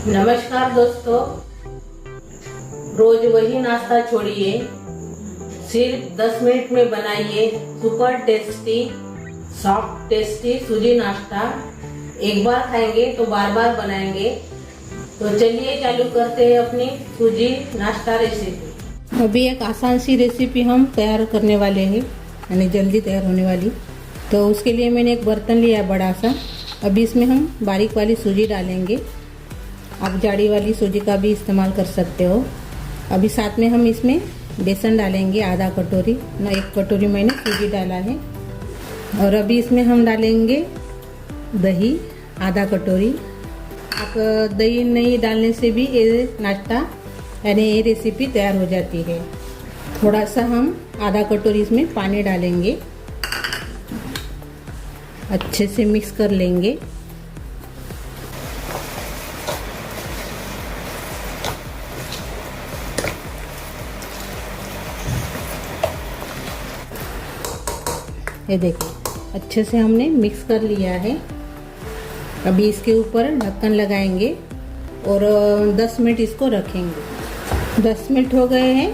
नमस्कार दोस्तों, रोज वही नाश्ता छोड़िए, सिर्फ 10 मिनट में बनाइए सुपर टेस्टी सॉफ्ट टेस्टी सूजी नाश्ता। एक बार खाएंगे तो बार बार बनाएंगे। तो चलिए चालू करते हैं अपनी सूजी नाश्ता रेसिपी। अभी एक आसान सी रेसिपी हम तैयार करने वाले हैं, यानी जल्दी तैयार होने वाली। तो उसके लिए मैंने एक बर्तन लिया है बड़ा सा। अभी इसमें हम बारीक वाली सूजी डालेंगे। आप जाड़ी वाली सूजी का भी इस्तेमाल कर सकते हो। अभी साथ में हम इसमें बेसन डालेंगे आधा कटोरी, ना 1 कटोरी मैंने सूजी डाला है। और अभी इसमें हम डालेंगे दही आधा कटोरी। आप दही नहीं डालने से भी ये नाश्ता यानी ये रेसिपी तैयार हो जाती है। थोड़ा सा हम आधा कटोरी इसमें पानी डालेंगे, अच्छे से मिक्स कर लेंगे। ये देखिए अच्छे से हमने मिक्स कर लिया है। अभी इसके ऊपर ढक्कन लगाएंगे और 10 मिनट इसको रखेंगे। 10 मिनट हो गए हैं।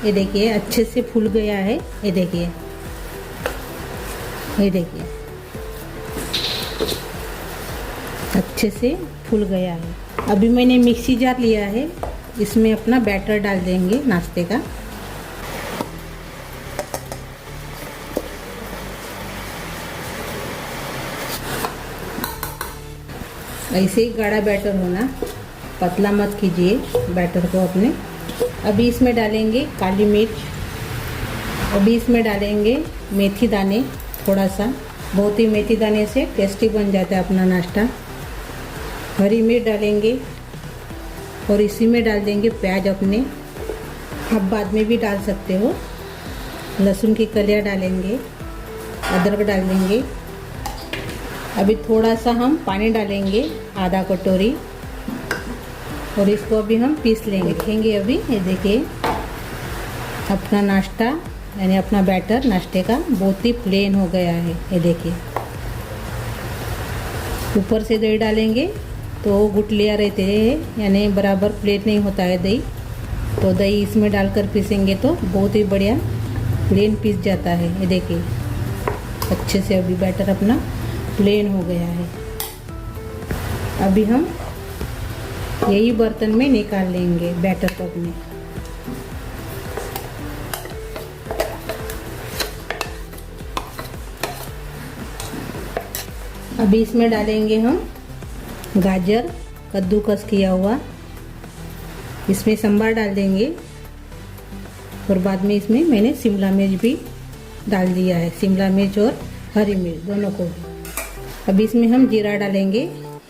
ये देखिए अच्छे से फूल गया है। ये देखिए अच्छे से फूल गया है। अभी मैंने मिक्सी जार लिया है, इसमें अपना बैटर डाल देंगे नाश्ते का। ऐसे ही गाढ़ा बैटर होना, पतला मत कीजिए बैटर को अपने। अभी इसमें डालेंगे काली मिर्च। अभी इसमें डालेंगे मेथी दाने थोड़ा सा। बहुत ही मेथी दाने से टेस्टी बन जाता है अपना नाश्ता। हरी मिर्च डालेंगे और इसी में डाल देंगे प्याज अपने। आप बाद में भी डाल सकते हो। लहसुन की कलियां डालेंगे, अदरक डाल देंगे। अभी थोड़ा सा हम पानी डालेंगे आधा कटोरी और इसको अभी हम पीस लेंगे। देखेंगे अभी ये देखिए अपना नाश्ता यानी अपना बैटर नाश्ते का बहुत ही प्लेन हो गया है। ये देखिए ऊपर से दही डालेंगे तो गुठलियाँ रहते हैं, यानी बराबर प्लेन नहीं होता है दही। तो दही इसमें डालकर पीसेंगे तो बहुत ही बढ़िया प्लेन पीस जाता है। ये देखिए अच्छे से अभी बैटर अपना प्लेन हो गया है। अभी हम यही बर्तन में निकाल लेंगे बैटर को अपने। अभी इसमें डालेंगे हम गाजर कद्दूकस किया हुआ, इसमें संभार डाल देंगे। और बाद में इसमें मैंने शिमला मिर्च भी डाल दिया है, शिमला मिर्च और हरी मिर्च दोनों को भी। अभी इसमें हम जीरा डालेंगे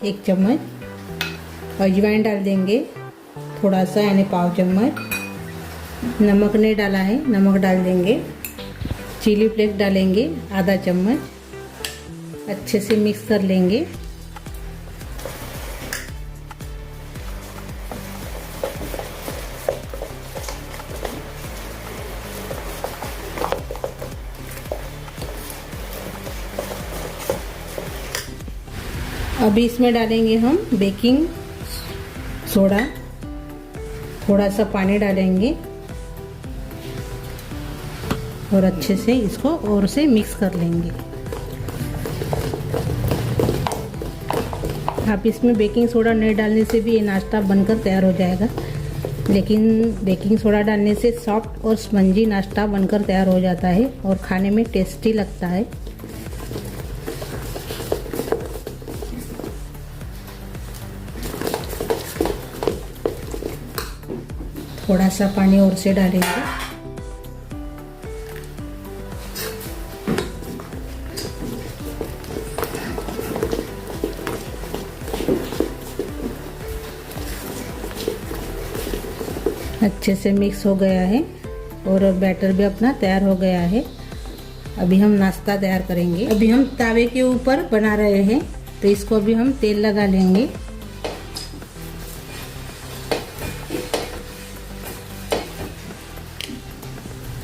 1 चम्मच, अजवाइन डाल देंगे थोड़ा सा यानी पाव चम्मच। नमक नहीं डाला है, नमक डाल देंगे। चिली फ्लेक्स डालेंगे आधा चम्मच। अच्छे से मिक्स कर लेंगे। अभी इसमें डालेंगे हम बेकिंग सोडा, थोड़ा सा पानी डालेंगे और अच्छे से इसको और से मिक्स कर लेंगे। आप इसमें बेकिंग सोडा नहीं डालने से भी ये नाश्ता बनकर तैयार हो जाएगा, लेकिन बेकिंग सोडा डालने से सॉफ्ट और स्पंजी नाश्ता बनकर तैयार हो जाता है और खाने में टेस्टी लगता है। थोड़ा सा पानी और से डालेंगे। अच्छे से मिक्स हो गया है और बैटर भी अपना तैयार हो गया है। अभी हम नाश्ता तैयार करेंगे। अभी हम तावे के ऊपर बना रहे हैं, तो इसको अभी हम तेल लगा लेंगे।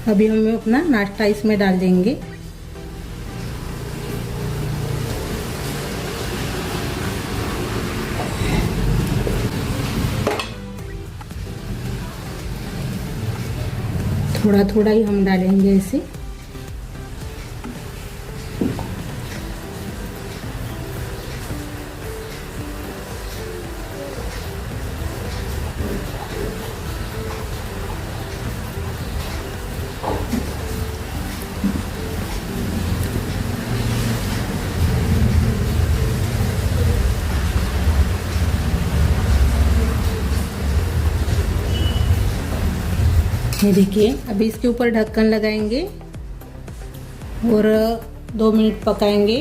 अभी हम अपना नाश्ता इसमें डाल देंगे। थोड़ा थोड़ा ही हम डालेंगे इसे। ये देखिए, अभी इसके ऊपर ढक्कन लगाएंगे और 2 मिनट पकाएंगे।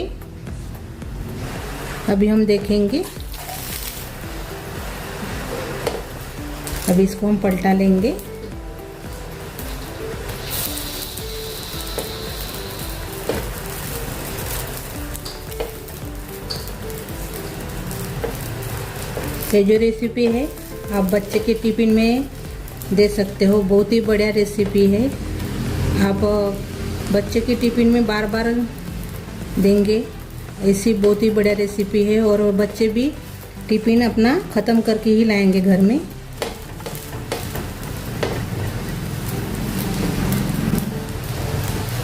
अभी हम देखेंगे। अभी इसको हम पलटा लेंगे। ये जो रेसिपी है आप बच्चे के टिफिन में दे सकते हो, बहुत ही बढ़िया रेसिपी है। आप बच्चे के टिफिन में बार बार देंगे, ऐसी बहुत ही बढ़िया रेसिपी है। और बच्चे भी टिफिन अपना ख़त्म करके ही लाएंगे घर में।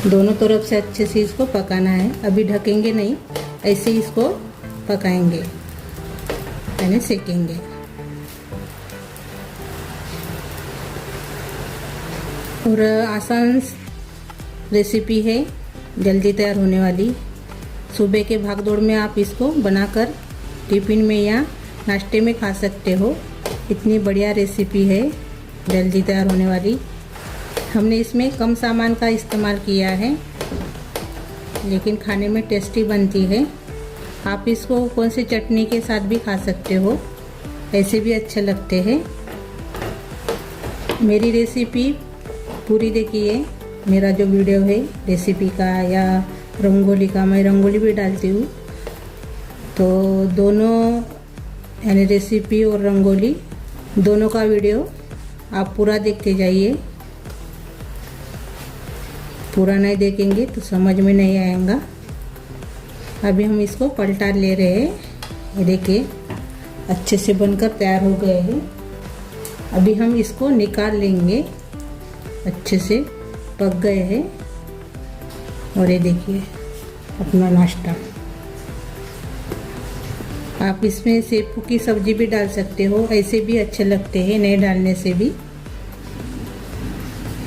दोनों तरफ से अच्छे से इसको पकाना है। अभी ढकेंगे नहीं, ऐसे ही इसको पकाएंगे, यानी सेकेंगे। और आसान रेसिपी है, जल्दी तैयार होने वाली। सुबह के भागदौड़ में आप इसको बनाकर टिफ़िन में या नाश्ते में खा सकते हो। इतनी बढ़िया रेसिपी है, जल्दी तैयार होने वाली। हमने इसमें कम सामान का इस्तेमाल किया है, लेकिन खाने में टेस्टी बनती है। आप इसको कौन सी चटनी के साथ भी खा सकते हो, ऐसे भी अच्छे लगते हैं। मेरी रेसिपी पूरी देखिए। मेरा जो वीडियो है रेसिपी का या रंगोली का, मैं रंगोली भी डालती हूँ, तो दोनों यानी रेसिपी और रंगोली दोनों का वीडियो आप पूरा देखते जाइए। पूरा नहीं देखेंगे तो समझ में नहीं आएगा। अभी हम इसको पलटा ले रहे हैं। ये देखिए, अच्छे से बनकर तैयार हो गए हैं। अभी हम इसको निकाल लेंगे, अच्छे से पक गए हैं। और ये देखिए अपना नाश्ता। आप इसमें सेब की सब्जी भी डाल सकते हो, ऐसे भी अच्छे लगते हैं, नहीं डालने से भी।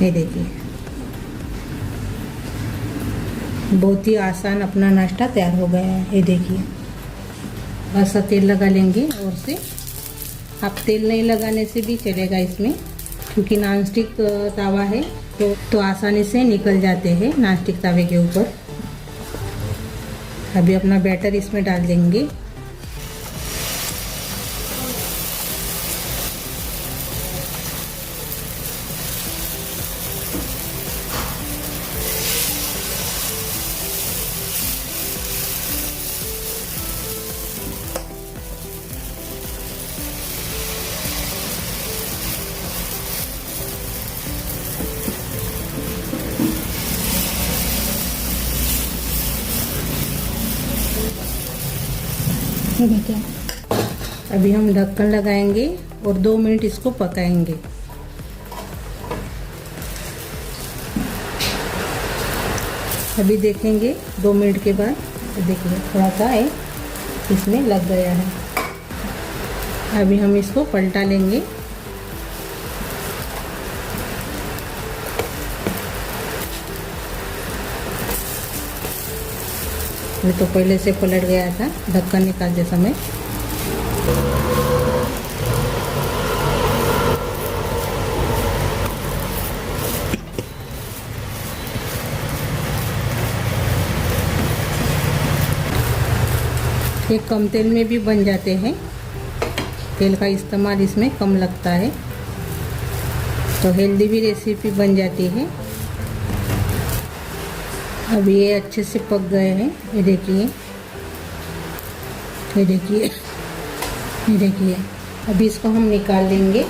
ये देखिए, बहुत ही आसान अपना नाश्ता तैयार हो गया है। ये देखिए, बस सा तेल लगा लेंगे। और से आप तेल नहीं लगाने से भी चलेगा इसमें, क्योंकि नॉनस्टिक तवा है तो आसानी से निकल जाते हैं नॉनस्टिक तवे के ऊपर। अभी अपना बैटर इसमें डाल देंगे। अभी हम ढक्कन लगाएंगे और 2 मिनट इसको पकाएंगे। अभी देखेंगे 2 मिनट के बाद। देखिए, थोड़ा सा है इसमें लग गया है। अभी हम इसको पलटा लेंगे। ये तो पहले से पलट गया था ढक्कन निकालते समय। ये कम तेल में भी बन जाते हैं, तेल का इस्तेमाल इसमें कम लगता है, तो हेल्दी भी रेसिपी बन जाती है। अब ये अच्छे से पक गए हैं। ये देखिए, ये देखिए, ये देखिए। अभी इसको हम निकाल लेंगे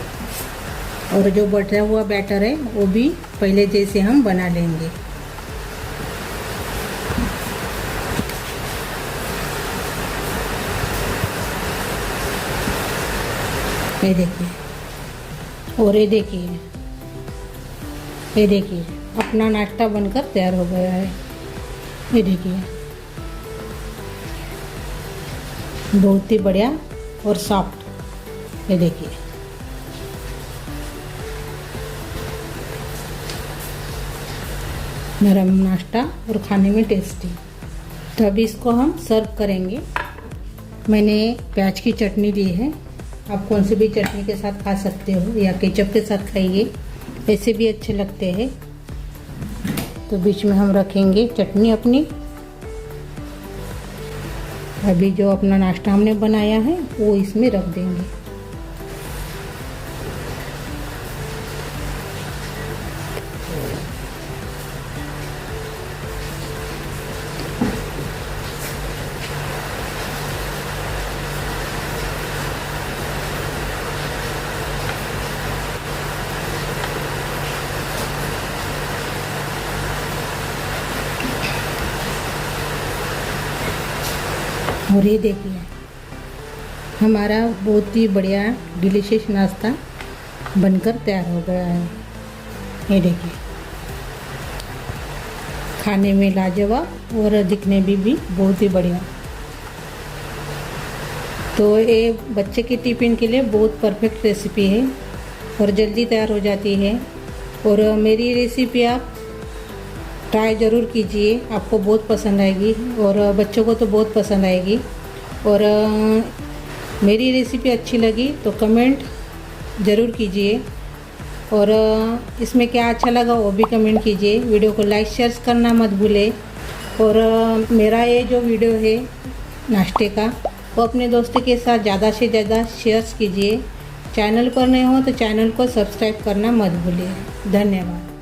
और जो बटा हुआ बैटर है वो भी पहले जैसे हम बना लेंगे। ये देखिए, और ये देखिए ये देखिए अपना नाश्ता बनकर तैयार हो गया है। ये देखिए बहुत ही बढ़िया और सॉफ्ट। ये देखिए नरम नाश्ता और खाने में टेस्टी। तो अभी इसको हम सर्व करेंगे। मैंने प्याज की चटनी ली है, आप कौन सी भी चटनी के साथ खा सकते हो या केचप के साथ खाइए, ऐसे भी अच्छे लगते हैं। तो बीच में हम रखेंगे चटनी अपनी। अभी जो अपना नाश्ता हमने बनाया है वो इसमें रख देंगे। और ये देखिए हमारा बहुत ही बढ़िया डिलीशियस नाश्ता बनकर तैयार हो गया है। ये देखिए खाने में लाजवाब और दिखने में भी बहुत ही बढ़िया। तो ये बच्चे के टिफ़िन के लिए बहुत परफेक्ट रेसिपी है और जल्दी तैयार हो जाती है। और मेरी रेसिपी आप ट्राई ज़रूर कीजिए, आपको बहुत पसंद आएगी और बच्चों को तो बहुत पसंद आएगी। और मेरी रेसिपी अच्छी लगी तो कमेंट ज़रूर कीजिए और इसमें क्या अच्छा लगा वो भी कमेंट कीजिए। वीडियो को लाइक शेयर करना मत भूलें। और मेरा ये जो वीडियो है नाश्ते का वो अपने दोस्तों के साथ ज़्यादा से ज़्यादा शेयर कीजिए। चैनल पर नए हो तो चैनल को सब्सक्राइब करना मत भूलिए। धन्यवाद।